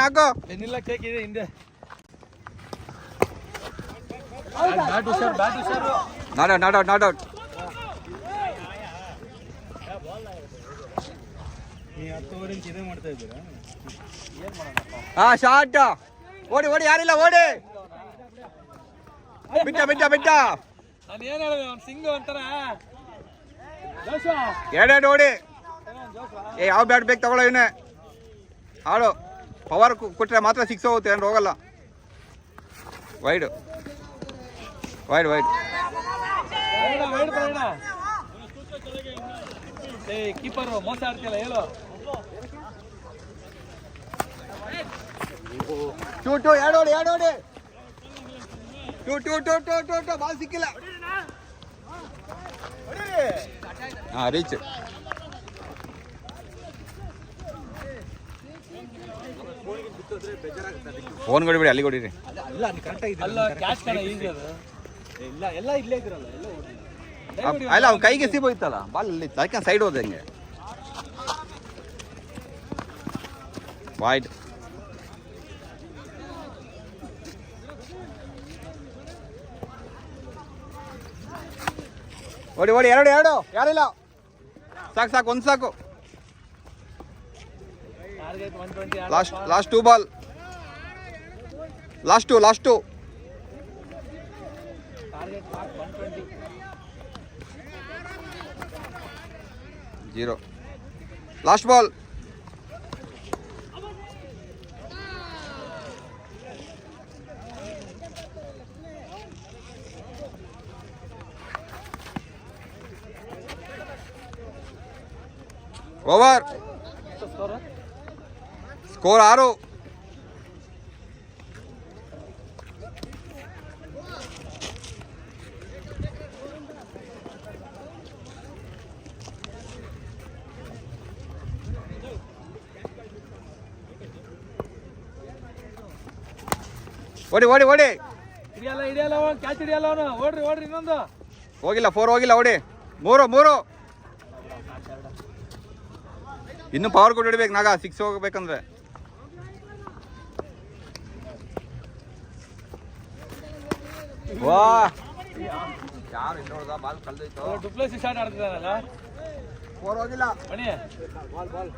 ಹಾಕೋ ಏನಿಲ್ಲ ಕೇಕ್ ಇದೆ ಹಿಂದೆ ನಾಟ್ ಔಟ್ ಹಾ ಶಾರ್ಟ್ ಓಡಿ ಯಾರಿಲ್ಲ ಓಡಿ ಬಿಟ್ಟ ನಾನು ಏನ್ ಹೇಳಿದೆ ಅವ್ನು ಸಿಂಗ್ ಅಂತಾರ ಎರಡೆರಡು ಓಡಿ ಯಾವ ಬ್ಯಾಟ್ ಬೇಕು ತಗೊಳ್ಳೋ ಇವನೇ ಆಡು ಪವರ್ ಕೊಟ್ಟರೆ ಮಾತ್ರ ಸಿಕ್ಸ್ ಹೋಗುತ್ತೆ ಏನು ಹೋಗಲ್ಲ ವೈಡ್ ಕೀಪರ್ ಮೋಸ ಆಡ್ತಿಲ್ಲ ಹೇಳು ಟೂ ಎರಡೋಡಿ ಟೂ ಬಾಲ್ ಸಿಕ್ಕಿಲ್ಲ ಹಾ ರೀಚ್ ಫೋನ್ ಕೊಡಿಬಿಡಿ ಅಲ್ಲಿ ಕೊಡಿರಿ ಅಲ್ಲ ಅವ್ನ ಕೈಗೆ ಸಿಬೋಯ್ತಲ್ಲ ಬಾಲ್ ಅಲ್ಲಿ ಅದಕ್ಕೆ ಸೈಡ್ ಹೋದ ಹಂಗೆ ವೈಡ್ ಓಡಿ ಎರಡು ಯಾರಿಲ್ಲ ಸಾಕು ಒಂದು ಸಾಕು last two ball last two 0 last ball over score 6 ಓಡಿ ಹಿಡಿಯಲ್ಲ ಕ್ಯಾಚ್ ಹಿಡಿಯಲ್ಲ ಅವನು ಓಡ್ರಿ ಇನ್ನೊಂದು ಹೋಗಿಲ್ಲ 4 ಹೋಗಿಲ್ಲ ಓಡಿ 3 ಇನ್ನು ಪವರ್ ಕೊಟ್ಟು ಹಿಡಿಬೇಕು ನಾಗ 6 ಹೋಗ್ಬೇಕಂದ್ರೆ ವಾ ಯಾರು ಇಲ್ಲಿ ನೋಡ್ದ ಬಾಲ್ ಕಲ್ದೋಯ್ತು ಡುಪ್ಲೆಸಿ ಸ್ಟಾರ್ಟ್ ಆಡ್ತಿದಾರಲ್ಲ 4 ಹೋಗಿಲ್ಲ ಬನ್ನಿ ಬಾಲ್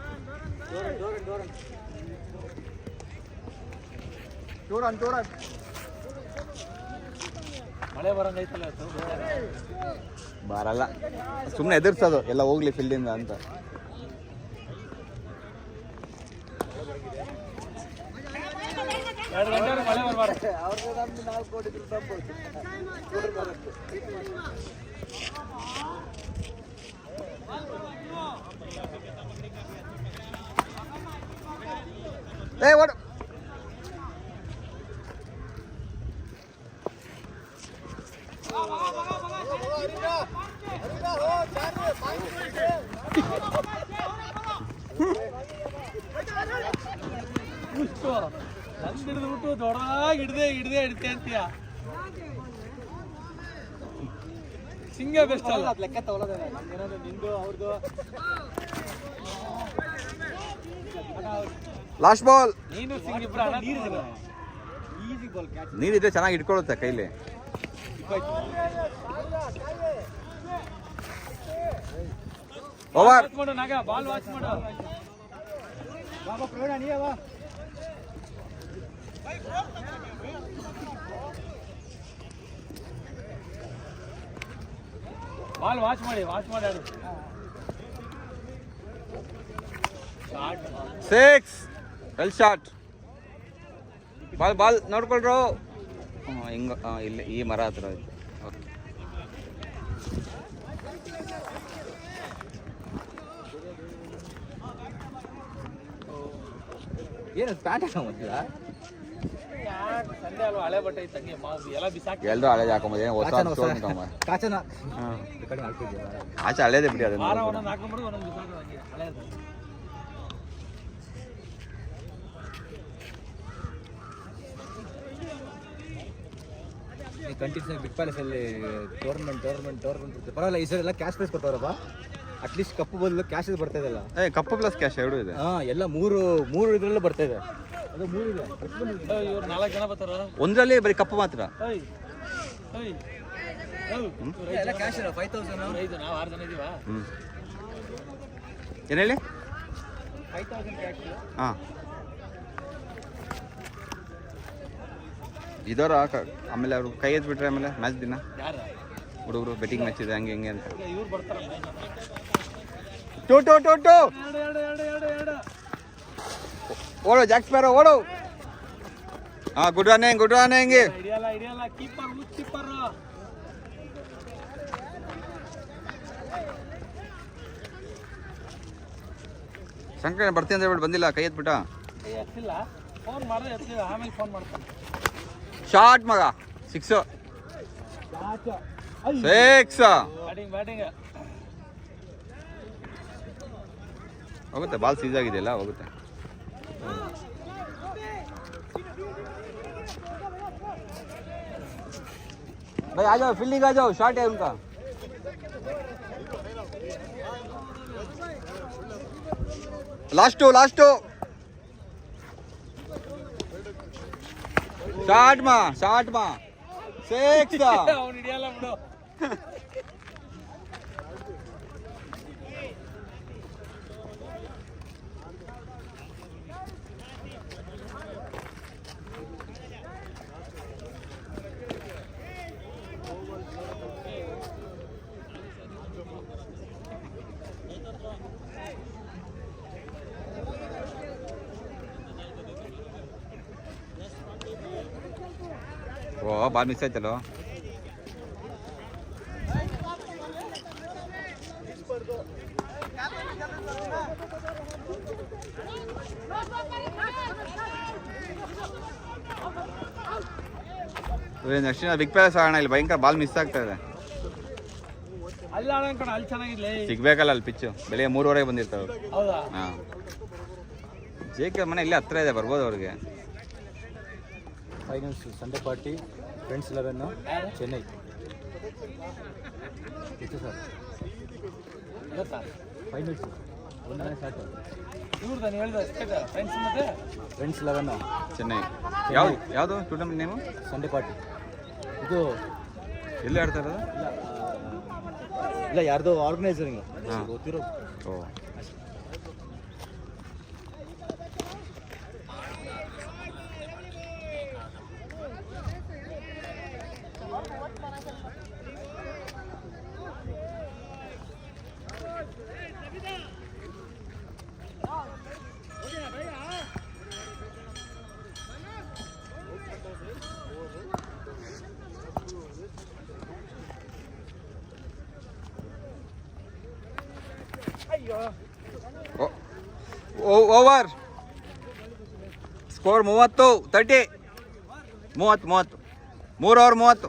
ಟೂರನ್ ಮಳೆ ಬರಂಗೈತಲ್ಲ ಬರಲ್ಲ ಸುಮ್ಮನೆ ಎದುರ್ಸೋದು ಎಲ್ಲ ಹೋಗ್ಲಿ ಫೀಲ್ಡಿಂದ ಅಂತ ಮಳೆ ಬರಬಾರ್ದು ಓಡು ಹಿಡಿದ್ಬಿಟ್ಟು ದೊಡ್ಡದಾಗಿ ಹಿಡ್ದೆ ಅಂತೀಯ ಸಿಂಗ ಬೆಸ್ಟ್ ಅಲ್ಲ ಲೆಕ್ಕ ತಗೊಳ್ಳೋದೇ ನಮ್ದೇನಾದ್ರು ನಿಂದು ಅವ್ರದ್ದು ಲಾಸ್ಟ್ ಬಾಲ್ ನೀನು ಸಿಂಗ್ ಇಬ್ರು ನೀರಿದ್ರೆ ಚೆನ್ನಾಗಿ ಇಟ್ಕೊಳ್ಳುತ್ತೆ ಕೈಲಿ ಓವರ್ ಮಾಡು ನಾಗ ಬಾಲ್ ವಾಚ್ ಮಾಡು ಬಾಬಾ ಪ್ರವೀಣ ನೀಯವ ಬಾಲ್ ವಾಚ್ ಮಾಡಿ ಆಡು 6 ವೆಲ್ ಶಾಟ್ ಬಾಲ್ ನೋಡ್ಕೊಳ್ರು ಹಿಂಗ ಇಲ್ಲಿ ಈ ಮರ ಹತ್ರ ಏನು ಪ್ಯಾಂಟ್ ಹಾಕೊಂಬತ್ತಿಲ್ಲ ಸಂಡೆ ಅಲ್ವಾ ಹಳೆ ಬಟ್ಟೆ ಐತೆ ಹಂಗೆ ಎಲ್ಲ ಬಿಸಾಕಿ ಎಲ್ಲರೂ ಹಳೇದು ಹಾಕೊಂಬುದು ಏನು ಹೊಸ ಕಾಚನ ಆಚೆ ಹಳೇದೇ ಬಿಡಿ ಅದನ್ನು ಒಂದೊಂದು ಹಾಕೊಂಡ್ಬಿಡು ಒಂದೊಂದು ಬಿಸಾಕೋದು ಹಂಗೆ ಹಳೇದು ಕಂಟಿನ್ಯೂ ಬಿಗ್ ಪ್ಯಾಲೇಸ್ ಅಲ್ಲಿ ಟೂರ್ನಮೆಂಟ್ ಪರವಾಗಿಲ್ಲ ಈ ಸರಿ ಎಲ್ಲ ಕ್ಯಾಶ್ ಪ್ರೈಸ್ ಕೊಡ್ತಾರಪ್ಪ ಅಟ್ಲೀಸ್ಟ್ ಕಪ್ಪು ಬದಲು ಕ್ಯಾಶ್ ಬರ್ತಾ ಇದೆಲ್ಲ ಕಪ್ಪು ಪ್ಲಸ್ ಕ್ಯಾಶ್ ಎರಡು ಇದೆ ಎಲ್ಲ ಮೂರು ಇದ್ರಲ್ಲೂ ಬರ್ತಾ ಇದೆ ಅದು 3 ಇದೆ. ಇವ್ರು 4 ಜನ ಬರ್ತಾರ. ಒಂದರಲ್ಲಿ ಬರೀ ಕಪ್ಪು ಮಾತ್ರ. ಎಲ್ಲ ಕ್ಯಾಶ್ ಇಲ್ಲ 5000. ನಾವು 6 ಜನ ಇದೀವಾ? ಏನು ಹೇಳಿ? 5000 ಕ್ಯಾಶ್. ಹಾಂ ಇದರ ಆಮೇಲೆ ಅವರು ಕೈ ಎತ್ಬಿಟ್ರೆ ಆಮೇಲೆ ಮ್ಯಾಚ್ ದಿನ ಯಾರ ಹುಡುಗರು ಬೆಟ್ಟಿಂಗ್ ಮ್ಯಾಚ್ ಇದೆ ಹಂಗೆ ಹಿಂಗೆ ಅಂತ. ಇವ್ರು ಬರ್ತಾರ. ಟೋ ಟೋ ಟೋ ಟೋ ಎರಡು. ಓಡು ಜಾಕ್ ಸ್ಪ್ಯಾರೋ ಓಡು. ಹಾಂ ಗುಡ್ ರನ್ನಿಂಗ್ ಹಿಡಿಯಲ್ಲ ಕೀಪರ್. ಶಂಕರ ಬರ್ತೀನಿ ಅಂತ ಹೇಳ್ಬಿಟ್ಟು ಬಂದಿಲ್ಲ, ಕೈ ಎತ್ಬಿಟ್ಟ. ಎತ್ತಿಲ್ಲ, ಫೋನ್ ಮಾಡಿದ್ರೆ ಎತ್ತಿಲ್ಲ, ಆಮೇಲೆ ಫೋನ್ ಮಾಡ್ತಾನೆ. ಶಾರ್ಟ್ ಮಗ 6 ಬ್ಯಾಟಿಂಗ್ ಹೋಗುತ್ತೆ. ಬಾಲ್ ಸೀಸ್ ಆಗಿದೆಯಲ್ಲ, ಹೋಗುತ್ತೆ. भाई आ जाओ, फील्डिंग आ जाओ, शॉट है उनका. लास्टो शार्ट मा 6 ಅವ್ನು ಹಿಡಿಯಲ್ಲ ಬಿಡು. ಓ ಬಾಲ್ ಮಿಸ್ ಆಯ್ತಲ್ಲೋ. ನೆಕ್ಸ್ಟ್ ಬಿಗ್ ಪ್ಲೇಸ್ ಆಗೋಣ. ಇಲ್ಲಿ ಭಯಂಕರ ಬಾಲ್ ಮಿಸ್ ಆಗ್ತಾ ಇದೆ. ಅಲ್ಲಿ ಆಡೋಣ, ಅಲ್ಲಿ ಚೆನ್ನಾಗಿಲ್ಲ. ಸಿಗ್ಬೇಕಲ್ಲ ಅಲ್ಲಿ ಪಿಚ್ಚು. ಬೆಳಿಗ್ಗೆ 3:30 ಬಂದಿರ್ತಾವೆ. ಹೌದಾ? ಹಾಂ, ಜೆ.ಕೆ ಮನೆ ಇಲ್ಲೇ ಹತ್ರ ಇದೆ, ಬರ್ಬೋದು ಅವ್ರಿಗೆ. Finals Sunday party friends 11 Chennai. ಇತ್ತು ಸರ್ ಗೊತ್ತಾ ಫೈನಲ್ಸ್ ಒಂದನೇ ಸ್ಟಾರ್ಟ್. ಇವ್ರದ್ದು ಹೇಳಿದ ಫ್ರೆಂಡ್ಸ್ ಮತ್ತೆ ಫ್ರೆಂಡ್ಸ್ 11 ಚೆನ್ನೈ. ಯಾವುದು ಟೂರ್ನಮೆಂಟ್ ನೇಮು? Sunday party. ಇದು ಎಲ್ಲಿ ಆಡ್ತಾ ಇರೋದು? ಇಲ್ಲ ಯಾರ್ದೋ ಆರ್ಗನೈಸರಿಂಗ್ ಗೊತ್ತಿರೋ. ಓ, ಓವರ್ ಸ್ಕೋರ್ 30. 3 ಓವರ್ 30.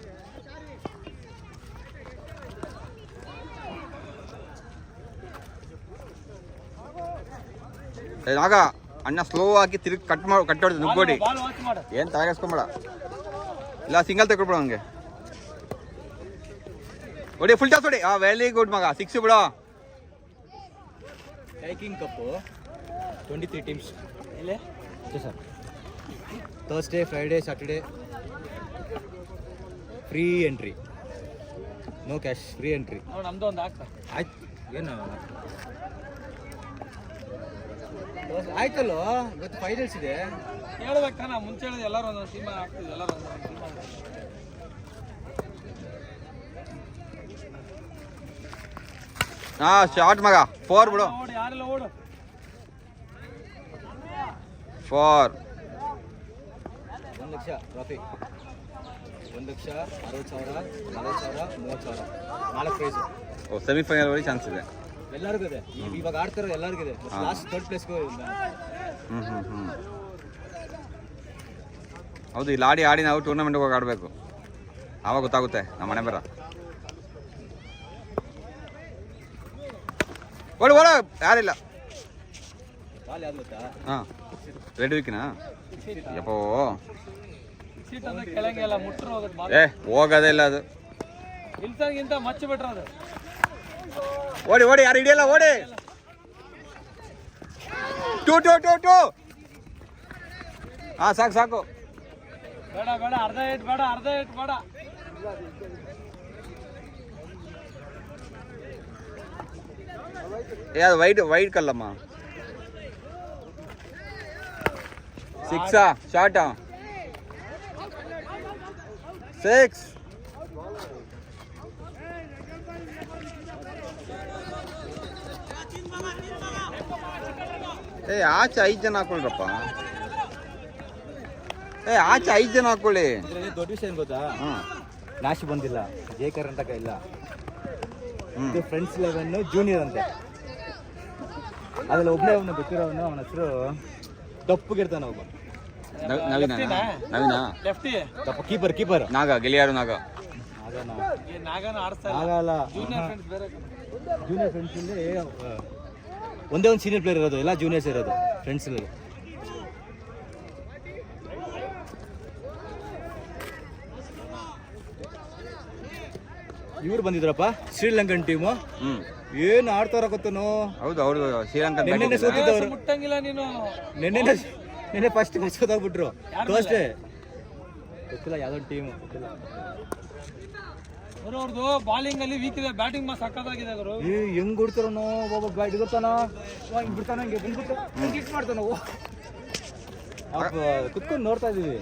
ಆಗ ಅಣ್ಣ ಸ್ಲೋ ಆಗಿ ತಿರುಗಿ ಕಟ್ಟೋದು ನುಗ್ಗೋಡಿ. ಏನು ತಲೆಗೆಸ್ಕೊಂಬೇಡ, ಇಲ್ಲ ಸಿಂಗಲ್ ತಗೊಳ್ಬಿಡ ಹಂಗೆ. ಹೊಡಿ, ಫುಲ್ ಟಾಸ್ ಹೊಡಿ. ವೆರಿ ಗುಡ್ ಮಗ, 6 ಬಿಡೋ. ಟೈಕಿಂಗ್ ಕಪ್ಪು 23 ಟೀಮ್ಸ್ ಇಲ್ಲೇ sir. Thursday, Friday, Saturday free entry, no cash, free entry. ನಮ್ದು ಒಂದು ಹಾಕ್ತಾ. ಆಯ್ತು, ಏನು ಆಯ್ತಲ್ಲೋ, ಇವತ್ತು ಫೈನಲ್ಸ್ ಇದೆ. ಹೇಳ್ಬೇಕಾ? ನಾ ಮುಂಚೆ ಹೇಳಿದ ಎಲ್ಲರೂ ಒಂದೊಂದು ಟೀಮ್ ಆಗ್ತಿದ್ವಿ, ಎಲ್ಲರೂ ಒಂದೊಂದು ಟೀಮ್. ಶಾರ್ಟ್ ಮಗ 4 ಬಿಡು. ಓಡು, ಯಾರೆಲ್ಲ ಓಡು. 4. 1 ಲಕ್ಷ ಟ್ರಾಫಿ, 1,60,000, 40,000, 30,000, 4 ಪ್ರೈಸ್. ಓ, ಸೆಮಿಫೈನಲ್ ವರೆಗೆ ಚಾನ್ಸ್ ಇದೆ ಎಲ್ಲರಿಗೂ ಇದೆ. ಇವಾಗ ಆಡ್ತಾರೋ ಎಲ್ಲರಿಗೂ ಇದೆ. ಲಾಸ್ಟ್ 3rd ಪ್ಲೇಸ್ಗೂ ಹೌದು. ಇಲ್ಲಿ ಆಡಿ ನಾವು ಟೂರ್ನಮೆಂಟ್ಗೆ ಹೋಗಿ ಆಡಬೇಕು, ಆವಾಗ ಗೊತ್ತಾಗುತ್ತೆ ನಮ್ಮ ಮನೆ ಬರ. ಓಡು ಯಾರಿಲ್ಲ. ಬಾಲ್ ಯಾವ್ದು ಗೊತ್ತಾ? ಹಾಂ, ರೆಡ್ ವಿಕ್ಕಿನಾ? ಯಪ್ಪೋ, ಸೀಟ್ ಅಂದ್ರೆ ಕೆಳಂಗೆಲ್ಲ ಮುಟ್ರು ಹೋಗೋದು. ಹೋಗೋದೇ ಇಲ್ಲ ಅದು. ಇಲ್ತಂಗಿಂತ ಮಚ್ಚಿ ಬಿಟ್ರ ಅದು. ಓಡಿ ಯಾರು ಹಿಡಿಯಲ್ಲ, ಓಡಿ. 2 ಹಾಂ ಸಾಕು ಸಾಕು. ಬೇಡ ಬೇಡ, ಅರ್ಧ ಏಟ್ ಬೇಡ, ಅರ್ಧ ಏಟ್ ಬೇಡ. ಅದು ವೈಟ್ ಕಲ್ಲಮ್ಮ. 6 ಶಾರ್ಟಾ 6. ಆಚೆ 5 ಜನ ಹಾಕೊಳ್ರಪ್ಪ. ಆಚೆ 5 ಜನ ಹಾಕೊಳ್ಳಿ. ಇದರಲ್ಲಿ ದೊಡ್ಡ ವಿಷಯ ಏನು ಗೊತ್ತಾ? ಹಾಂ ನಾಶಿ ಬಂದಿಲ್ಲ, ಜೆ ಕರ್ನಾಟಕ ಇಲ್ಲ. ಹ್ಞೂ ಇದು ಫ್ರೆಂಡ್ಸ್ 11 ಜೂನಿಯರ್ ಅಂತೆ. ಅದ್ರಲ್ಲಿ ಒಬ್ಬನೇ ಅವನು ಗೊತ್ತಿರೋವನು, ಅವನ ಹೆಸರು ತಪ್ಪಗಿರ್ತಾನೆ ಒಬ್ಬ. ನವೀನಾ ಲೆಫ್ಟಿ ತಪ್ಪ ಕೀಪರ್ ನಾಗ ಗೆಲಿಯಾರು ನಾಗ ನಾಗನ ಆಡಿಸ್ತಾ ಆಗಲ್ಲ. ಜೂನಿಯರ್ ಫ್ರೆಂಡ್ಸ್ ಬೇರೆ. ಜೂನಿಯರ್ ಫ್ರೆಂಡ್ಸ್ ಅಲ್ಲಿ ಒಂದೇ ಒಂದು ಸೀನಿಯರ್ ಪ್ಲೇಯರ್ ಇರೋದು, ಎಲ್ಲ ಜೂನಿಯರ್ಸ್ ಇರೋದು ಫ್ರೆಂಡ್ಸ್ ಅಲ್ಲಿ. ಇವ್ರು ಬಂದಿದ್ರಪ್ಪ ಶ್ರೀಲಂಕನ್ ಟೀಮು. ಏನು ಆಡ್ತಾರ ಗೊತ್ತನೋ. ಹೌದು ಅವ್ರದ್ದು ಶ್ರೀಲಂಕಾ ನೆನ್ನೆ ಸೋತಿದ್ದವ್ರು. ಮುಟ್ಟಂಗಿಲ್ಲ ನೀನು. ನೆನ್ನೆ ಫಸ್ಟ್ ಮ್ಯಾಚ್ ಸೋತಾಗ್ಬಿಟ್ರು. ಅಷ್ಟೇ ಗೊತ್ತಿಲ್ಲ ಯಾವ್ದೊಂದು ಟೀಮ್ ಗೊತ್ತಿಲ್ಲ. ಅವ್ರದ್ದು ಬಾಲಿಂಗ್ ಅಲ್ಲಿ ವೀಕ್ ಇದೆ, ಬ್ಯಾಟಿಂಗ್ ಮಾಸ್ ಸಕ್ಕತ್ತಾಗಿದೆ ಅವರು. ಹೆಂಗ್ ಕೊಡ್ತಾರನೋ ಬಾಬಾ, ಬ್ಯಾಟ್ ಇರ್ತಾನ ಹಿಂಗ್ ಬಿಡ್ತಾನ, ಹಿಂಗೆ ಬಂದ್ಬಿಟ್ಟು ಕ್ಲಿಕ್ ಮಾಡ್ತಾನ. ಕುತ್ಕೊಂಡು ನೋಡ್ತಾ ಇದೀವಿ.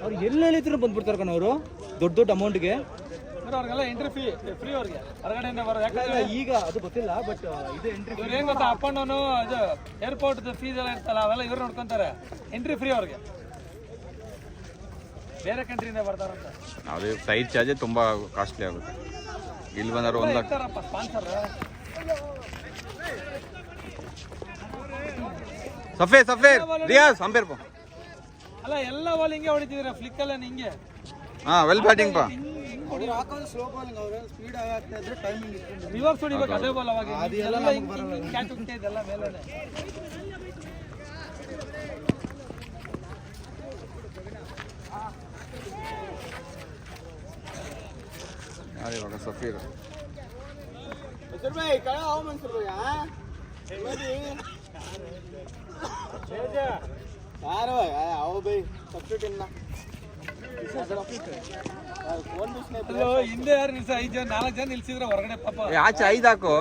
ಅವ್ರು ಎಲ್ಲೆಲ್ಲಿದ್ರು ಬಂದ್ಬಿಡ್ತಾರ ಕಣ ಅವರು ದೊಡ್ಡ ದೊಡ್ಡ ಅಮೌಂಟ್ಗೆ. ಅವ್ರಿಗೆಲ್ಲ ಎಂಟ್ರಿ ಫ್ರೀ ಅವ್ರಿಗೆ ಹೊರಗಡೆಯಿಂದ ಬರೋದು. ಯಾಕಂದ್ರೆ ಈಗ ಅದು ಗೊತ್ತಿಲ್ಲ, ಬಟ್ ಇದು ಎಂಟ್ರಿ ಇವ್ರು ಏನ್ ಗೊತ್ತಾ, ಅಪ್ ಅಂಡ್ ಡೌನು ಇದು ಏರ್ಪೋರ್ಟ್ ಫೀಸ್ ಎಲ್ಲ ಇರ್ತಲ್ಲ, ಅವೆಲ್ಲ ಇವ್ರು ನೋಡ್ಕೊಂತಾರೆ. ಎಂಟ್ರಿ ಫ್ರೀ ಅವ್ರಿಗೆ, ಬೇರೆ ಕಂಟ್ರಿಯಿಂದ ಬರ್ತಾರಂತ. ಅದು ಸೈಡ್ ಚಾರ್ಜ್ ತುಂಬಾ ಕಾಸ್ಟ್ಲಿ ಆಗುತ್ತೆ. ಇಲ್ಲಿ ಬಂದರು 1 lakh sponsor. Sapphire Riyaz umpire ಪೋ. ಅಲ್ಲ ಎಲ್ಲ ಬಾಲ್ ಹಿಂಗೆ ಹೊಡಿತಿದ್ರ ಫ್ಲಿಕ್ ಎಲ್ಲ ಹಿಂಗೆ. ವೆಲ್ ಬ್ಯಾಟಿಂಗ್ ಪಾ. ರಿವರ್ಸ್ ಹೊಡಿಬೇಕು ಅದೇ ಬಾಲ್. ಅವಾಗ ಕ್ಯಾಚ್ ಹೋಗ್ತಾ ಇದೆಲ್ಲ ಮೇಲೆ. ಇವಾಗ ಸಫೀರ್ ಹಿಂದೆ ಯಾರು ನಿಲ್ಸ 5 ಜನ 4 ಜನ ನಿಲ್ಸಿದ್ರೆ ಹೊರಗಡೆ ಪಾಪ. ಆಚೆ 5 ಹಾಕು.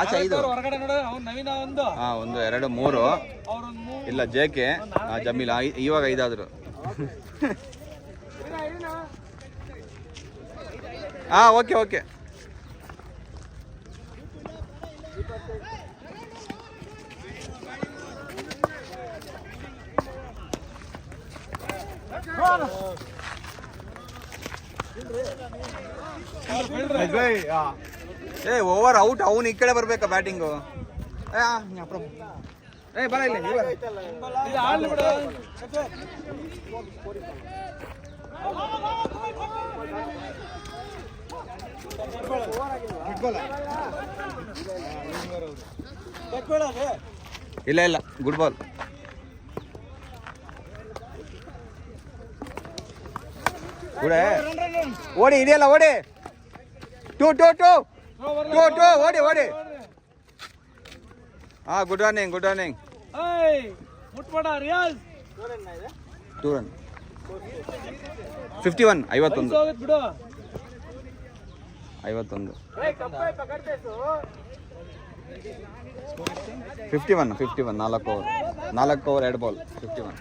ಆಚೆ 5 ಹೊರಗಡೆ ನೋಡ. ಅವ್ನು ನವೀನ ಒಂದು 1 2 3 ಅವ್ರೊಂದು ಇಲ್ಲ ಜೆಕೆ ಜಮೀಲ ಇವಾಗ 5 ಆದ್ರು. Okay over out. ಅವನು ಈ ಕಡೆ ಬರ್ಬೇಕಾ ಬ್ಯಾಟಿಂಗು. ಬರ ಇಲ್ಲ ಇಲ್ಲ ಗುಡ್ ಬಾಲ್. ಓಡಿ ಇದೆಯಲ್ಲ ಓಡಿ. ಟೂ ಓಡಿ. Good running. ಮುಟ್ಬೇಡ ರಿಯಾಜ್. 2 ರನ್ 51 51 ಬಿಡು. 51 51 4 ಓವರ್ 2 ಬಾಲ್ 51.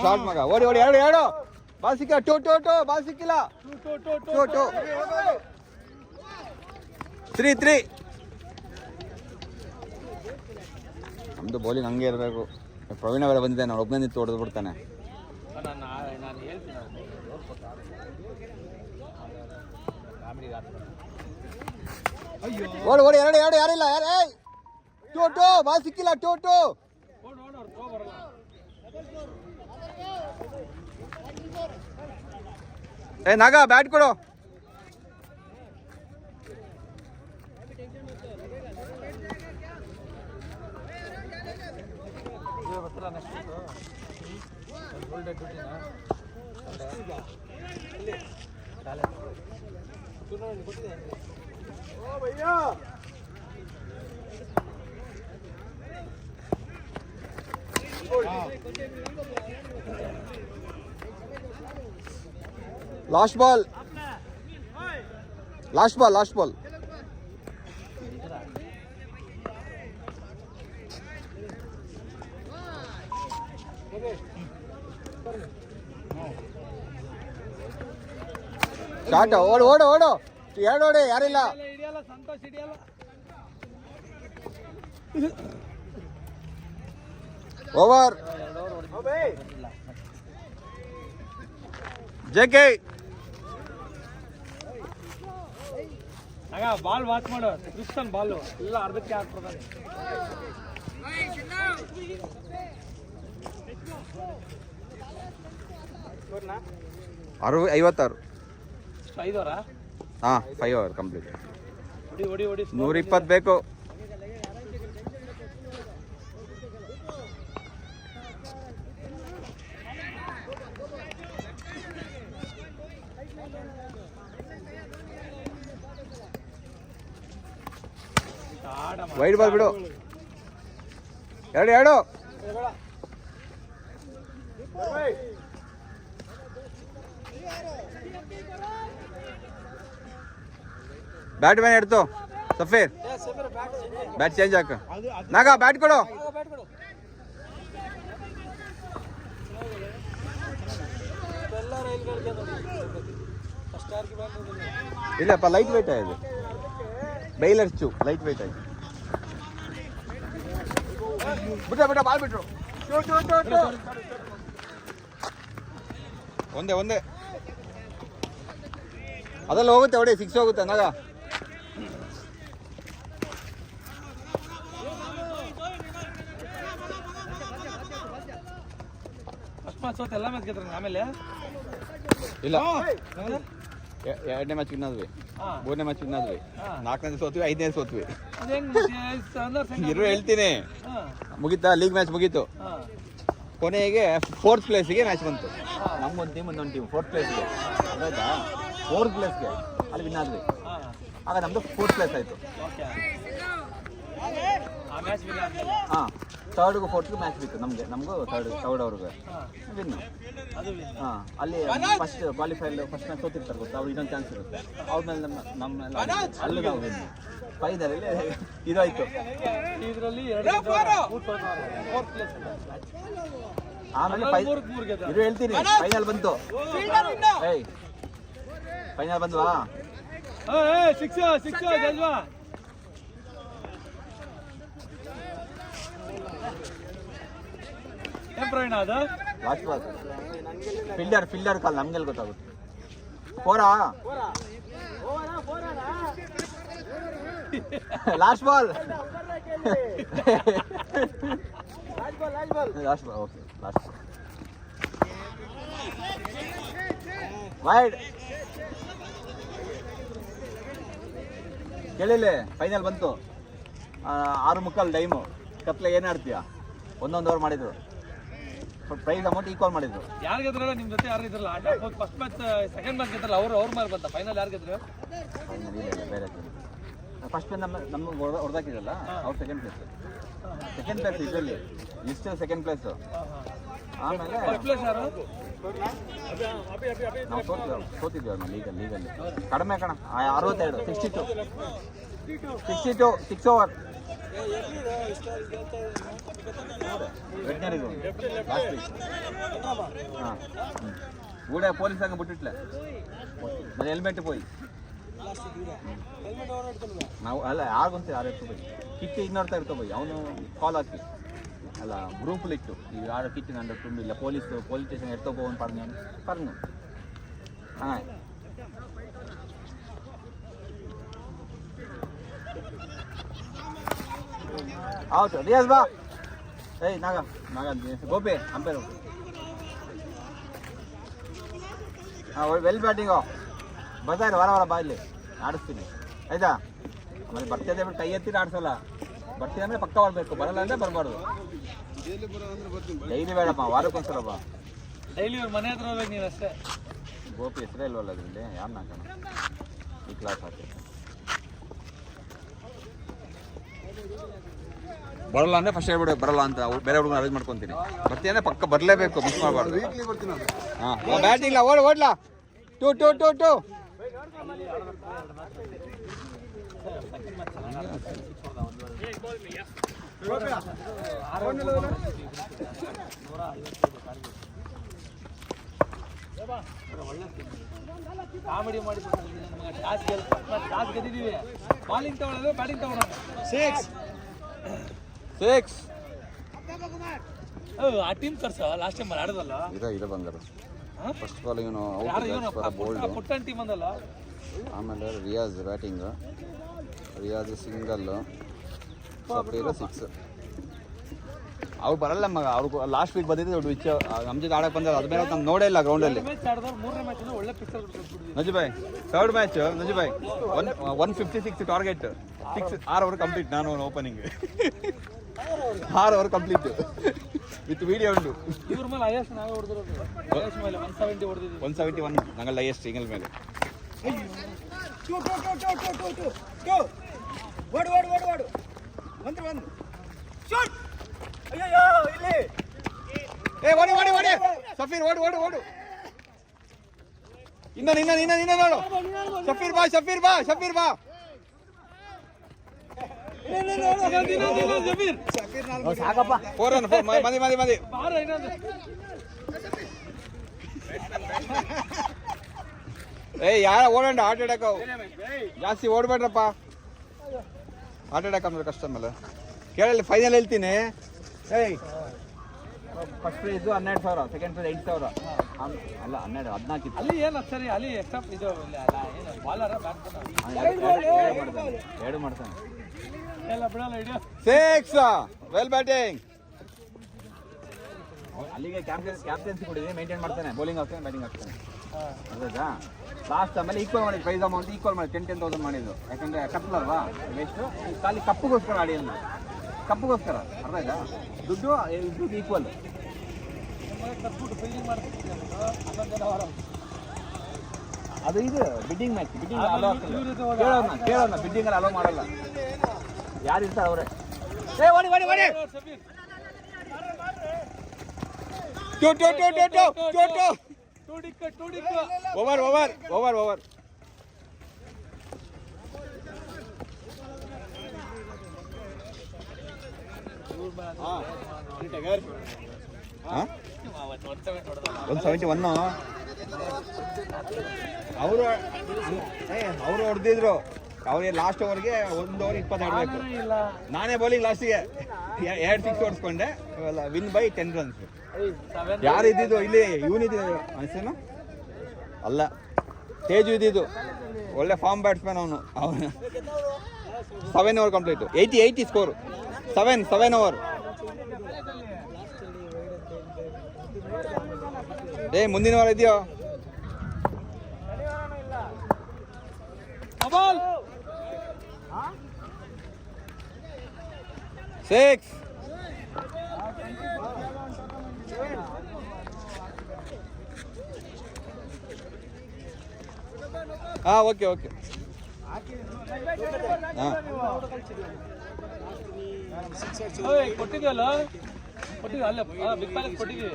ಶಾರ್ಟ್ ಮಗ ಓಡಿ 2 ಬಾಲ್ ಸಿಕ್ಕಿಲ್ಲ. ಟೂ ಬಾಲ್ ಸಿಕ್ಕಿಲ್ಲ. 3 ನಮ್ದು ಬೌಲಿಂಗ್ ಹಂಗೆ ಇರಬೇಕು. ಪ್ರವೀಣ ಬೇರೆ ಬಂದಿದ್ದೆ, ನಾನು ಒಬ್ಬನೇ ನಿಂತು ಹೊಡೆದು ಬಿಡ್ತಾನೆ. ಓಡಿ 2 ಯಾರಿಲ್ಲ. ಟೂ ಬಾಲ್ ಸಿಕ್ಕಿಲ್ಲ. ಟೂ ನಾಗ ಬ್ಯಾಟ್ ಕೊಡು. Last ball last ball last ball start ಓಡು ಓಡು ಓಡು ಎರಡು ಓಡಿ ಯಾರಿಲ್ಲ ಹಿಡಿಯಲ್ಲ ಸಂತೋಷ್ ಹಿಡಿಯಲ್ಲ ಓವರ್ ಜೆಕೆ ಆಗ ಬಾಲ್ ವಾಚ್ ಮಾಡು ಕ್ರಿಸ್ಟನ್ ಬಾಲ್ ಇಲ್ಲ ಅರ್ಧಕ್ಕೆ ಹಾಕ್ಬಿಡ್ತಾನೆ 56 5 ಅವರಾ ಹಾಂ 5 ಅವರ್ ಕಂಪ್ಲೀಟ್ ಹೊಡಿ ಹೊಡಿ ಹೊಡಿ 120 ಬೇಕು ವೈಡ್ ಬಾಲ್ ಬಿಡು ಎರಡು bat man ಎಡ್ತು Safeer bat change ಹಾಕ ನಾಗ ಬ್ಯಾಟ್ ಕೊಡು ಇಲ್ಲಪ್ಪ ಲೈಟ್ ವೇಟ್ ಇದು ಬೈಲರ್ ಚೂ ಲೈಟ್ ವೇಟ್ ಆಯ್ತು ಬಿಟ್ಟ ಬಾಲ್ ಬಿಟ್ರು ಒಂದೇ ಅದೆಲ್ಲ ಹೋಗುತ್ತೆ ಹೊಡಿ 6 ಹೋಗುತ್ತೆ ನಾಗ ಅಷ್ಟು ಎಲ್ಲ ಮ್ಯಾಚ್ ಗೆದ್ರ ಆಮೇಲೆ ಇಲ್ಲ ಎರಡನೇ ಮ್ಯಾಚ್ ವಿನ್ನಾದ್ವಿ ಮೂರನೇ ಮ್ಯಾಚ್ ವಿನ್ನಾದ್ವಿ ನಾಲ್ಕನೇ ಸೋತ್ವಿ ಐದನೇ ಸೋತ್ವಿ ಇರು ಹೇಳ್ತೀನಿ ಮುಗೀತಾ ಲೀಗ್ ಮ್ಯಾಚ್ ಮುಗೀತು ಕೊನೆಗೆ 4th ಪ್ಲೇಸಿಗೆ ಮ್ಯಾಚ್ ಬಂತು ನಮ್ಗೊಂದು ಟೀಮ್ ಒಂದೊಂದು ಟೀಮ್ 4th ಪ್ಲೇಸ್ಗೆ ಆಯ್ತಾ 4th ಪ್ಲೇಸ್ಗೆ ಅಲ್ಲಿ ವಿನ್ ಆದ್ವಿ ಆಗ ನಮ್ದು 4th ಪ್ಲೇಸ್ ಆಯ್ತು ಹಾಂ 3rd 4th ಮ್ಯಾಚ್ ಬಿತ್ತು ನಮಗೂ 3rd ಅವ್ರಿಗೆ ವಿನ್ ಹಾಂ ಅಲ್ಲಿ ಫಸ್ಟ್ ಕ್ವಾಲಿಫೈಲ್ ಫಸ್ಟ್ ಮ್ಯಾಚ್ ಸೋತಿರ್ತಾರೆ ಗೊತ್ತಾ ಅವ್ರು ಇನ್ನೊಂದು ಚಾನ್ಸ್ ಇರುತ್ತೆ ಅವ್ರ ಮೇಲೆ ನಮ್ಮೆಲ್ಲ ಅಲ್ಲಿ ನಾವು ವಿನ್ ಫೈನಲಲ್ಲಿ ಇದಾಯ್ತು ಇದರಲ್ಲಿ ಆಮೇಲೆ ಇದು ಹೇಳ್ತೀನಿ ಫೈನಲ್ ಬಂತು ಏಯ್ ಫೈನಲ್ ಬಂದ್ವಾ ಸಿಕ್ಸ್ ಜಜ್ವಾ ಏನ್ ಪ್ರವೀಣ ಅದು ಲಾಸ್ಟ್ ಬಾಲ್ ಫಿಲ್ಡರ್ ಕಾಲ್ ನಮ್ಗೆಲ್ಲ ಗೊತ್ತಾಗುತ್ತೆ last ball okay last wide ಕೇಳಿಲ್ಲ ಫೈನಲ್ ಬಂತು 6:45 ಟೈಮು ಕತ್ಲೆ ಏನು ಆಡ್ತೀಯ 1 ಓವರ್ ಮಾಡಿದ್ರು ಪ್ರೈಸ್ ಅಮೌಂಟ್ ಈಕ್ವಲ್ ಮಾಡಿದ್ರು ಯಾರು ಗೆದ್ರಲ್ಲ ನಿಮ್ಮ ಜೊತೆ ಯಾರು ಇದ್ರಲ್ಲ ಫಸ್ಟ್ ಮ್ಯಾಚ್ ಸೆಕೆಂಡ್ ಮ್ಯಾಚ್ ಗೆದ್ರಲ್ಲ ಅವ್ರ ಮೇಲೆ ಬಂತ ಫೈನಲ್ ಯಾರು ಗೆದ್ರು ಬೇರೆ ಫಸ್ಟ್ ನಮ್ಗೆ ಹೊಡೆದಾಕಿದ್ರಲ್ಲ ಅವ್ರು ಸೆಕೆಂಡ್ ಪ್ಲೇಸ್ ಇದರಲ್ಲಿ ಲಿಸ್ಟ್ ಸೆಕೆಂಡ್ ಪ್ಲೇಸ್ ಆಮೇಲೆ ಫಸ್ಟ್ ಪ್ಲೇಸ್ ಯಾರು ನಾವು ಸೋತಿದ್ವಿ ಅವ್ರನ್ನ ಲೀಗಲ್ಲಿ ಕಡಿಮೆ ಕಣ 62 62 6 ಓವರ್ ಹಾಂ ಊಡ ಪೊಲೀಸ್ ಆಗ ಬಿಟ್ಟಿಟ್ಲೆ ನಾನು ಹೆಲ್ಮೆಟ್ போய் ನಾವು ಅಲ್ಲ ಯಾರಿಗಂತ ಯಾರು ಎತ್ಕೊಬೇಕು ಕಿಟ್ಟು ಇನ್ನೊರ್ತಾ ಇರ್ಕೋಬೇಕು ಅವನು ಕಾಲ್ ಹಾಕಿ അല്ല ഗ്രൂപ്പിലിട്ടു ഈ ആടെ കിറ്റ് കണ്ടിട്ടുണ്ടില്ല പോലീസ് സ്റ്റേഷൻ എടുത്തോ പോകാൻ പറഞ്ഞു അങ്ങനെ ಔಟ್ ರಿಯಾಜ್ ಬಾ ಏಯ್ ನಾಗ ಗೋಪಿ ಅಂಪೇರು ಹಾಂ ವೆಲ್ ಬ್ಯಾಟಿಂಗು ಬರ್ತಾರೆ ವಾರ ಬಾ ಇಲ್ಲಿ ಆಡಿಸ್ತೀನಿ ಆಯ್ತಾ ಆಮೇಲೆ ಬರ್ತಿದ್ದೆ ಬಿಟ್ಟು ಕೈ ಎತ್ತಿನ ಆಡಿಸಲ್ಲ ಬರ್ತೀನಿ ಅಂದರೆ ಪಕ್ಕ ಮಾಡಬೇಕು ಬರಲ್ಲ ಅಂದರೆ ಬರಬಾರ್ದು ಡೈಲಿ ಬೇಡಪ್ಪ ವಾರಕ್ಕೊಂದ್ಸಲ ಬಾ ಡೈಲಿ ಇವ್ರ ಮನೆ ಹತ್ರ ಹೋಗ್ಬೇಕು ನೀನು ಅಷ್ಟೇ. ಗೋಪಿ ಹೆಸರೇ ಇಲ್ವಲ್ಲ ಅದರಲ್ಲಿ, ಯಾರು ಹಾಕೋಣ ಈ ಕ್ಲಾಸ್ ಹಾಕಿ ಬರಲ್ಲ ಅಂದರೆ ಫಸ್ಟ್ ಹೇಳ್ಬಿಡು ಬರಲ್ಲ ಅಂತ. ಬೇರೆ ಹುಡುಗನ ಅರೇಂಜ್ ಮಾಡ್ಕೊತೀನಿ. ಬರ್ತೀನಿ ಅಂದರೆ ಪಕ್ಕ ಬರಲೇಬೇಕು, ಮಿಸ್ ಮಾಡಬಾರ್ದು. ಹಾಂ ಬ್ಯಾಟಿಂಗ್ ಓಡ್ಲಾ 2 ಕಾಮಿಡಿ ಮಾಡಿ ಟಾಸ್ ಗೆದ್ದಿದ್ದೀವಿ. ಬಾಲಿಂಗ್ ತಗೊಳ್ಳೋದು ಬ್ಯಾಟಿಂಗ್ ತಗೊಳ್ಳೋದು. 6 ಆ ಟೀಮ್ ಕರ್ಸ ಲಾಸ್ಟ್ ಟೈಮ್ ಆಡೋದಲ್ಲ ಇದೆ ಬಂಗಾರ. ಫಸ್ಟ್ ಬಾಲ್ ಇವನು ಬೋಲ್ಡ್, ಪುಟ್ಟನ್ ಟೀಮ್ ಅಂದಲ್ಲ. ಆಮೇಲೆ ರಿಯಾಜ್ ಬ್ಯಾಟಿಂಗ್, ರಿಯಾಜ್ ಸಿಂಗಲ್, ಸಫೀರ್ 6. ಅವ್ರು ಬರಲ್ಲ ಮಗ, ಅವ್ರು ಲಾಸ್ಟ್ ವೀಕ್ ಬಂದಿದ್ದು ದೊಡ್ಡ ವಿಚ್ ನಮ್ಮ ಜೊತೆ ಆಡಕ್ಕೆ ಬಂದ್ರೆ ಅದ ಮೇಲೆ ನಾವು ನೋಡೇ ಇಲ್ಲ ಗ್ರೌಂಡಲ್ಲಿ. ಮ್ಯಾಚ್ ಆಡಿದವ್ರು ಮೂರನೇ ಮ್ಯಾಚ್ ಒಳ್ಳೆ picture Najubhai third match Najubhai 156 target, 6 over complete. ನಾನು opening 6 over complete with video ಉಂಟು. ಇವ್ರ ಮೇಲೆ ಹೈಯೆಸ್ಟ್ ನಾವೇ ಹೊಡೆದಿರೋದು. ಹೈಯೆಸ್ಟ್ ಮೇಲೆ 170 ಹೊಡೆದಿದ್ದೀವಿ. 171 ನಂಗಲ್ಲ ಹೈಯೆಸ್ಟ್ ಸಿಂಗಲ್ ಮೇಲೆ. ಓಡಿ ಸಫೀರ್ ಓಡು ಇನ್ನ ನೋಡು. ಶಫೀರ್ ಬಾ 4 ರನ್ ಮದಿ. ಯಾರ ಓಡಂಡ ಹಾರ್ಟ್ ಅಟ್ಯಾಕ್ ಜಾಸ್ತಿ ಓಡ್ಬೇಡ್ರಪ್ಪ. ಹಾರ್ಟ್ ಅಟ್ಯಾಕ್ ಅಂದ್ರೆ ಕಷ್ಟ. ಆಮೇಲೆ ಕೇಳಲಿ ಫೈನಲ್ ಹೇಳ್ತೀನಿ. First prize 12,000, second prize 8,000. ಅಲ್ಲ 14 ಇತ್ತು. ಅಲ್ಲಿ ಏನು ಸರಿ ಅಲ್ಲಿ ಎಕ್ಸ್ಟ್ರಾ ಇದು ಬಾಲರ ಎರಡು ಮಾಡ್ತಾನೆ. ಎಲ್ಲ ಬಿಡಲ್ಲ ಹಿಡಿಯೋ 6 ವೆಲ್ ಬ್ಯಾಟಿಂಗ್. ಅಲ್ಲಿಗೆ ಕ್ಯಾಪ್ಟನ್ಸಿ ಕೊಟ್ಟಿದ್ದೀನಿ, ಮೇಂಟೈನ್ ಮಾಡ್ತಾನೆ. ಬೌಲಿಂಗ್ ಹಾಕ್ತಾನೆ, ಬ್ಯಾಟಿಂಗ್ ಹಾಕ್ತಾನೆ. ಅರ್ಧಾ ಲಾಸ್ಟ್ ಆಮೇಲೆ ಈಕ್ವಲ್ ಮಾಡಿ ಪ್ರೈಸ್ ಅಮೌಂಟ್ ಈಕ್ವಲ್ ಮಾಡಿ 10,000 ಮಾಡಿದ್ದು. ಯಾಕಂದರೆ ಕಪ್ಪಲ್ವಾ ವೇಸ್ಟು, ಖಾಲಿ ಕಪ್ಪುಗೋಸ್ಕರ ಆಡಿ ಅಂದ, ಕಪ್ಪುಗೋಸ್ಕರ. ಅರ್ಧ ಆಯ್ತಾ? ದುಡ್ಡು ಈಕ್ವಲ್. ಅದು ಇದು ಬಿಡ್ಡಿಂಗ್ ಮ್ಯಾಚ್, ಬಿಡ್ಡಿಂಗ್ ಅಲೋ ಕೇಳೋಣ ಬಿಡ್ಡಿಂಗಲ್ಲಿ ಅಲೋ ಮಾಡಲ್ಲ. ಯಾರು ಇರ್ತಾರೆ ಅವರೇ. ಓಡಿ ಓವರ್. ಹಾಂ 171 ಅವರು ಹೊಡೆದಿದ್ರು. ಅವ್ರಿಗೆ ಲಾಸ್ಟ್ ಓವರ್ಗೆ 1 ಓವರ್ 20 ಆಡಬೇಕು. ನಾನೇ ಬೌಲಿಂಗ್ ಲಾಸ್ಟಿಗೆ 2 6 ಹೊಡ್ಸ್ಕೊಂಡೆ. Win by 10 runs. ಯಾರು ಇದ್ದಿದ್ದು ಇಲ್ಲಿ? ಇವನಿದ್ದು ಅನ್ಸೇನು ಅಲ್ಲ, ತೇಜು ಇದ್ದಿದ್ದು. ಒಳ್ಳೆ ಫಾರ್ಮ್ ಬ್ಯಾಟ್ಸ್ಮನ್ ಅವನು. 7 ಓವರ್ ಕಂಪ್ಲೀಟು. 80 ಸ್ಕೋರು. 7 ಓವರ್. ಮುಂದಿನ ವಾರ ಇದೆಯೋ? ಬಾಲ್ 6. ಓಕೆ. ಕೊಟ್ಟಿದ್ವಲ್ಲ ಅಲ್ಲ ಬಿಗ್ ಪ್ಯಾಲೇಸ್ ಕೊಟ್ಟಿದ್ವಿ.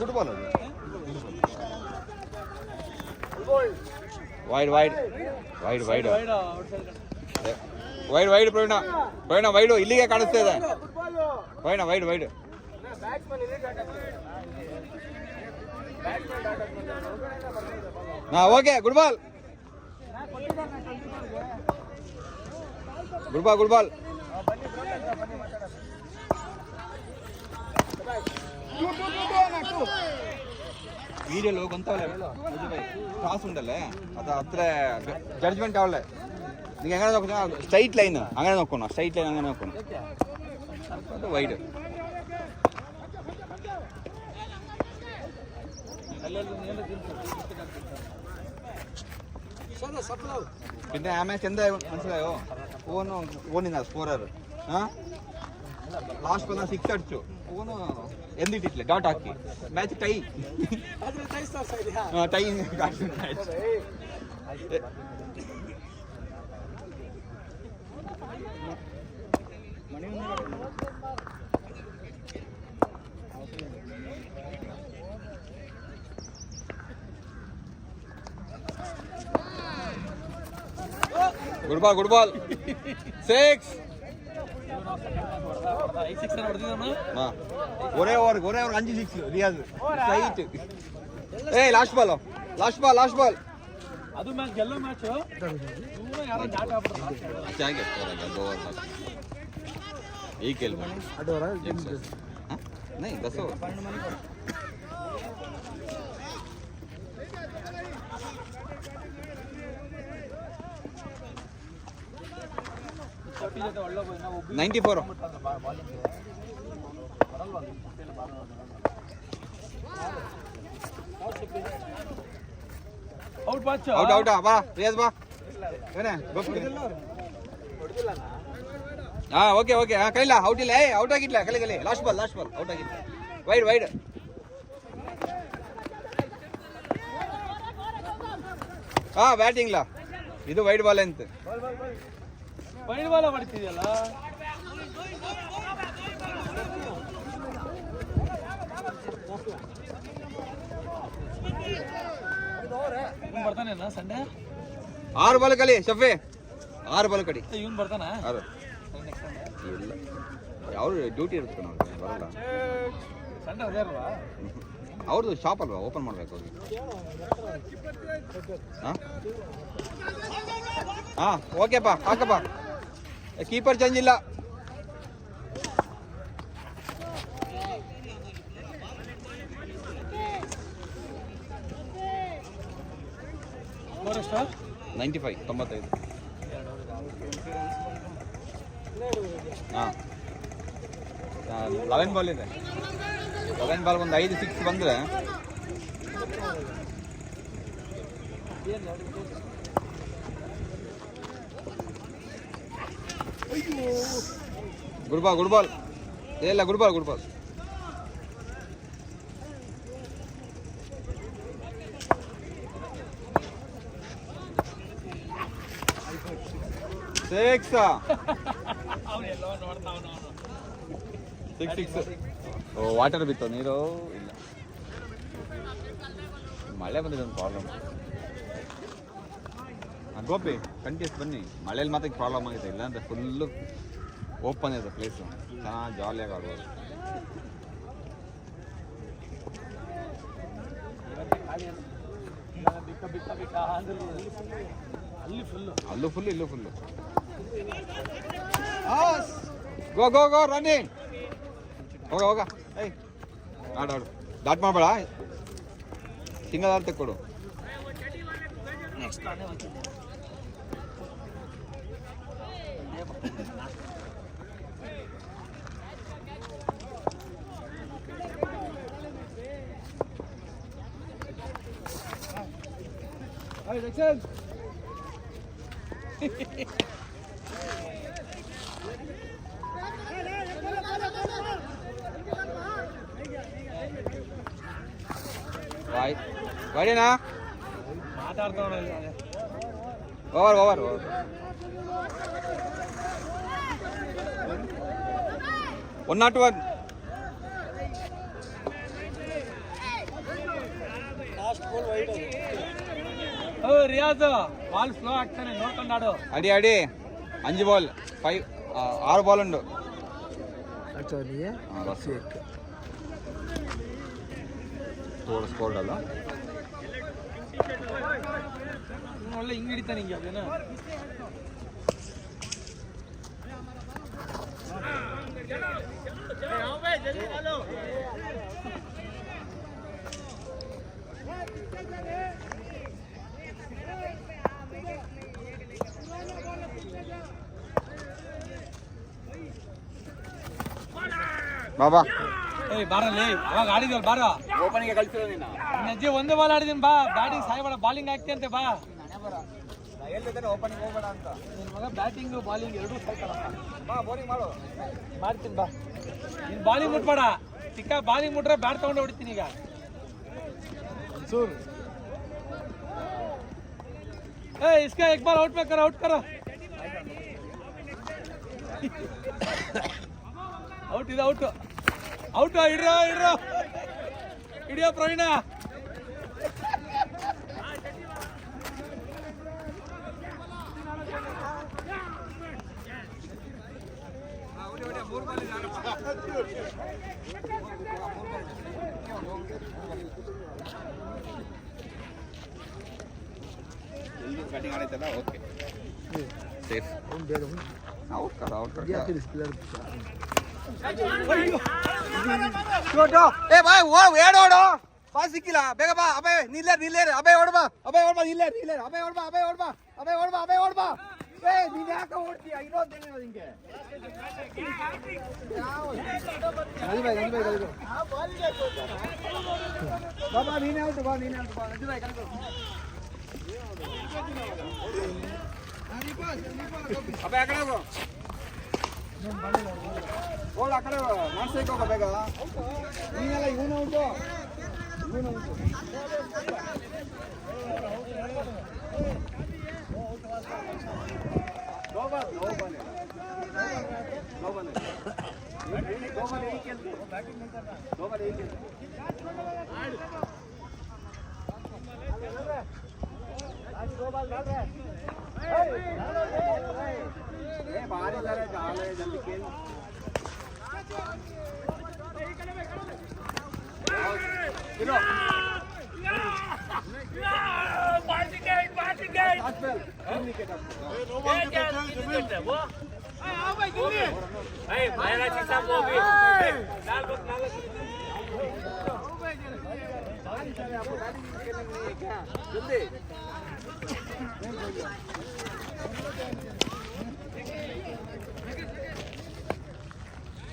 ಗುಡ್ ಬಾಲ್ ಅದು. ವೈಡ್ ಪ್ರವೀಣ ವೈಡು ಇಲ್ಲಿಗೆ ಕಾಣಿಸ್ತಾ ಇದೆ. Praveen wide. Okay good ball. వీడియోలో కొంతవలే క్రాస్ ఉండలే అది అത്ര జడ్జ్మెంట్ అవలే నీకు ఎంగనే నొక్కున్నా స్ట్రైట్ లైన్ అంగనే నొక్కున్నా వైడ్ പിന്നെ ആ മാച്ച് എന്താ മനസ്സിലായോ? ഓനിന്നാ സ്കോറർ ലാസ്റ്റ് 6 അടിച്ചു. ಅವನು ಎಂದಿಟ್ಟಿಟ್ಲೆ ಡಾಟ್ ಹಾಕಿ match tie tie match good ball 6 ஒரே over 5 6 Riyaz straight last ball ಅದು ಮ್ಯಾಚ್ ಗೆಲ್ಲೋ ಮ್ಯಾಚ್ ಸುಮ್ಮನೆ ಯಾರೋ ಡಾಟ್ ಆಗ್ಬಿಡ್ತಾರೆ ಚೆನ್ನಾಗಿ ಅದು ಓವರ್ ಮ್ಯಾಚ್ ಈ खेल में नहीं 10 ओवर ಕಪಿ ಜೊತೆ ಒಳ್ಳೆ ನಾವು 94 ಔಟ್ ಬಾಚ್ ಔಟ್ ಬಾ ರಿಯಾಜ್ ಬಾ ಏನೇ ಹಾ ಓಕೆ ಹಾ ಕೈಲ ಔಟ್ ಇಲ್ಲ ಔಟ್ ಆಗಿಲ್ಲ ಕಲೆ ಲಾಸ್ಟ್ ಬಾಲ್ ಔಟ್ ಆಗಿಲ್ಲ ವೈಡ್ ಹಾ ಬ್ಯಾಟಿಂಗ್ ಲಾ ಇದು ವೈಡ್ ಬಾಲ್ ಅಂತ ವೈಡ್ ಬಾಲ್ ಮಾಡ್ತಿದ್ಯಲ್ಲ ಬರ್ತಾನೆ ಸಂಡೆ 6 ಬಾಲ್ ಕಲಿ ಶಫೆ 6 ಬಾಲ್ ಕಡಿ ಇವನ್ ಬರ್ತಾನ ಇಲ್ಲ ಅವ್ರು ಡ್ಯೂಟಿ ಇರುತ್ತೆ ನಾವು ಬರಲ್ಲ ಸಂಡೆ ಅದೇ ಅಲ್ವಾ ಅವ್ರದ್ದು ಶಾಪ್ ಅಲ್ವಾ ಓಪನ್ ಮಾಡ್ಬೇಕು ಹೋಗಿ ಹಾ ಓಕೆಪ್ಪ ಹಾಕಪ್ಪ ಕೀಪರ್ ಚೇಂಜ್ ಇಲ್ಲ ಸ್ಕೋರ್ ಎಷ್ಟು 95 ಹಾಂ 11 ಬಾಲ್ ಇದೆ 11 ಬಾಲ್ ಒಂದು 5 6 ಬಂದರೆ ಗುಡ್ ಬಾಲ್ ಇಲ್ಲ ಗುಡ್ ಬಾಲ್ 6 ಓ ವಾಟರ್ ಬಿತ್ತು ನೀರು ಇಲ್ಲ ಮಳೆ ಬಂದಿದೆ ಒಂದು ಪ್ರಾಬ್ಲಮ್ ಗೋಪಿ ಕಂಟಿನ್ಯೂಸ್ ಬನ್ನಿ ಮಳೇಲಿ ಮಾತ್ರ ಪ್ರಾಬ್ಲಮ್ ಆಗಿದೆ ಇಲ್ಲ ಅಂದರೆ ಫುಲ್ಲು ಓಪನ್ ಇದೆ ಪ್ಲೇಸು ಚೆನ್ನಾಗಿ ಜಾಲಿಯಾಗಿ ಆಡ್ಬೋದು ಅಲ್ಲೂ ಫುಲ್ಲು ಇಲ್ಲೂ ಫುಲ್ಲು ಗೋ ರನ್ನಿಂಗ್ ಹೋಗ ಏಯ್ ಆಡು ಡಾಟ್ ಮಾಡಬೇಡ ಸಿಂಗಲ್ ಆರ್ ತೆಕ್ಕೊಡು ಗಾಡಿನಾ ಮಾತಾಡ್ತಾವ ಓವರ್ 101 ರಿಯಾಜ್ ಬಾಲ್ ಸ್ಲೋ ಆಗ್ತಾನೆ ನೋಡ್ಕೊಂಡು ಆಡು ಅಡಿ 5 ಬಾಲ್ 6 ಬಾಲ್ ಉಂಟು ಸ್ಕೋರ್ಡ್ ಅಲ್ಲ ಒಳ್ಳೆ ಹಿಂಗ್ ಹಿಡಿತಾನೆ ಹಿಂಗೆ ಅದೇನ ಬಾಬಾ ಏಯ್ ಬಾರಲ್ಲಿ ಅವಾಗ ಆಡಿದ್ವಲ್ಲ ಬಾರ ಓಪನಿಗೆ ಕಳಿಸಿರೋ ನೀನು ನಜ್ಜಿ ಒಂದೇ ಬಾಲ್ ಆಡಿದೀನಿ ಬಾ ಬ್ಯಾಟಿಂಗ್ ಸಾಯಬೇಡ ಬಾಲಿಂಗ್ ಆಗ್ತಿ ಅಂತೆ ಬಾ ಎಲ್ಲಿದ್ದಾನೆ ಓಪನಿಂಗ್ ಹೋಗ್ಬೇಡ ಅಂತ. ನಿನ್ನ ಮಗ ಬ್ಯಾಟಿಂಗು ಬಾಲಿಂಗ್ ಎರಡೂ ಸಾಯ್ತಾರಪ್ಪ. ಬಾ ಬೋರಿಂಗ್ ಮಾಡು. ಮಾಡ್ತೀನಿ ಬಾ. ನೀನು ಬಾಲಿಂಗ್ ಮುಟ್ಬೇಡ. ಚಿಕ್ಕ ಬಾಲಿಂಗ್ ಮುಟ್ರೆ ಬ್ಯಾಟ್ ತಗೊಂಡು ಹೊಡಿತೀನಿ ಈಗ. ए इसका एक बार आउट पे करो, आउट करो. आउट ಇದು ಔಟ್. ಔಟ್ ಇಡ್ರೋ ಇಡ್ರೋ. ಹಿಡಿಯೋ ಪ್ರವೀಣ. बैटिंग आ रही थी ना ओके सेफ आउट कर छोटो ए भाई वो वेड ओडो पास सिक्किला ಬೇಗ ಬಾ ಅಬೇ ನಿಲ್ಲೇರ್ ಅಬೇ ಓಡ್ಬಾ ನಿಲ್ಲೇರ್ ಅಬೇ ಓಡ್ಬಾ ಏ ನೀನು ಯಾಕೆ ಓಡ್ತೀಯ ಇನ್ನೊಂದೇನೆ ನಿಂಗೆ ಗಲಿ ಬೈ ಬಾಬಾ ನೀನೇ ಔಟ್ ಬಾ ಗಲಿ ಬೈ ಅಬೇ ಆ ಕಡೆ ಹೋಗು ಓಡ್ ಆ ಕಡೆ ಮಾಡ್ಸಕ್ಕೆ ಹೋಗ ಬೇಗ ನೀನೆಲ್ಲ ಇವನು ಉಂಟು बाहर जल्दी खेल जल्दी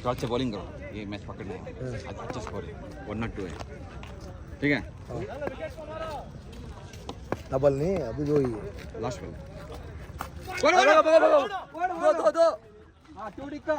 शॉट से बॉलिंग करो ये मैच पकड़ना है अच्छा स्कोर है 1-2 है ठीक है डबल नहीं अभी दो ही लास्ट बॉल दो हां टूडी का